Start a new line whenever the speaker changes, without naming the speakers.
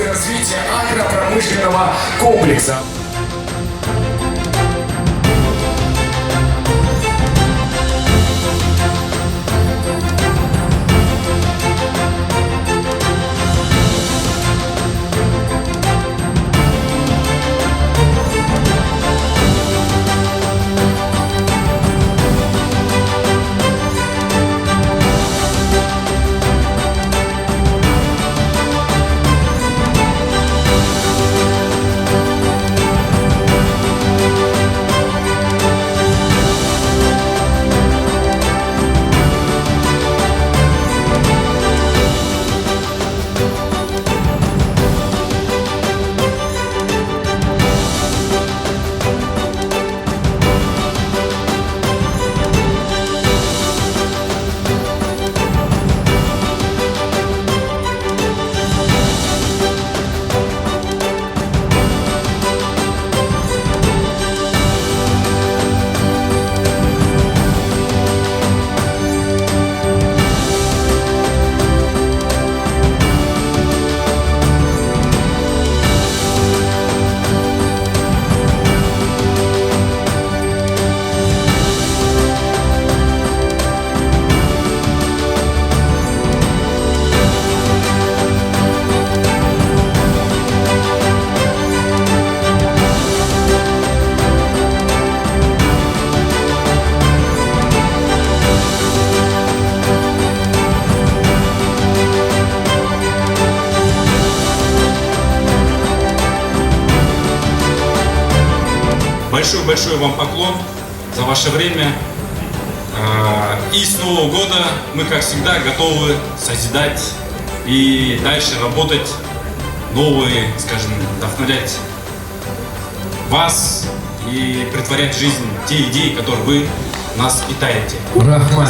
реализации развития агропромышленного комплекса.
Большой вам поклон за ваше время. И с Нового года мы, как всегда, готовы созидать и дальше работать новые, скажем, вдохновлять вас и претворять в жизнь те идеи, которые вы нас питаете.
Рахман.